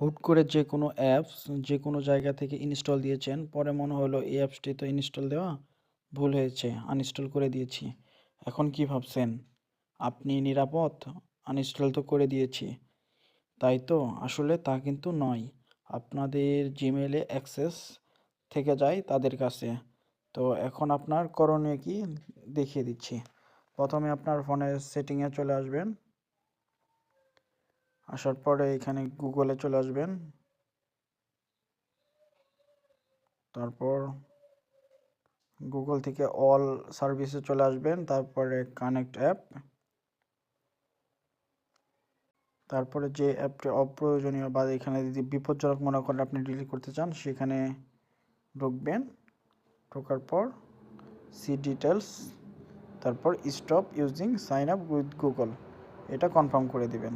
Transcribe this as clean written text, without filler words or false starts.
হুট করে যে কোনো অ্যাপস যে কোনো জায়গা থেকে ইনস্টল দিয়েছেন, পরে মনে হলো এই অ্যাপসটি তো ইনস্টল দেওয়া ভুল হয়েছে, আনইনস্টল করে দিয়েছি। এখন কি ভাবছেন আপনি নিরাপদ? আনইনস্টল তো করে দিয়েছি, তাই তো? আসলে তা কিন্তু নয়। আপনাদের জিমেইলে অ্যাক্সেস থেকে যায় তাদের কাছে। তো এখন আপনার করণীয় কি দেখিয়ে দিচ্ছি। প্রথমে আপনার ফোনের সেটিংয়ে চলে আসবেন। আসার পরে এখানে গুগলে চলে আসবেন। তারপর গুগল থেকে অল সার্ভিসে চলে আসবেন, তারপরে কানেক্ট অ্যাপ। তারপরে যে অ্যাপটি অপ্রয়োজনীয় বা এখানে যদি বিপজ্জনক মনে করেন আপনি ডিলিট করতে চান, সেখানে ঢুকবেন। ঢোকার পর সি ডিটেলস, তারপর stop using sign up with Google, এটা কনফার্ম করে দিবেন।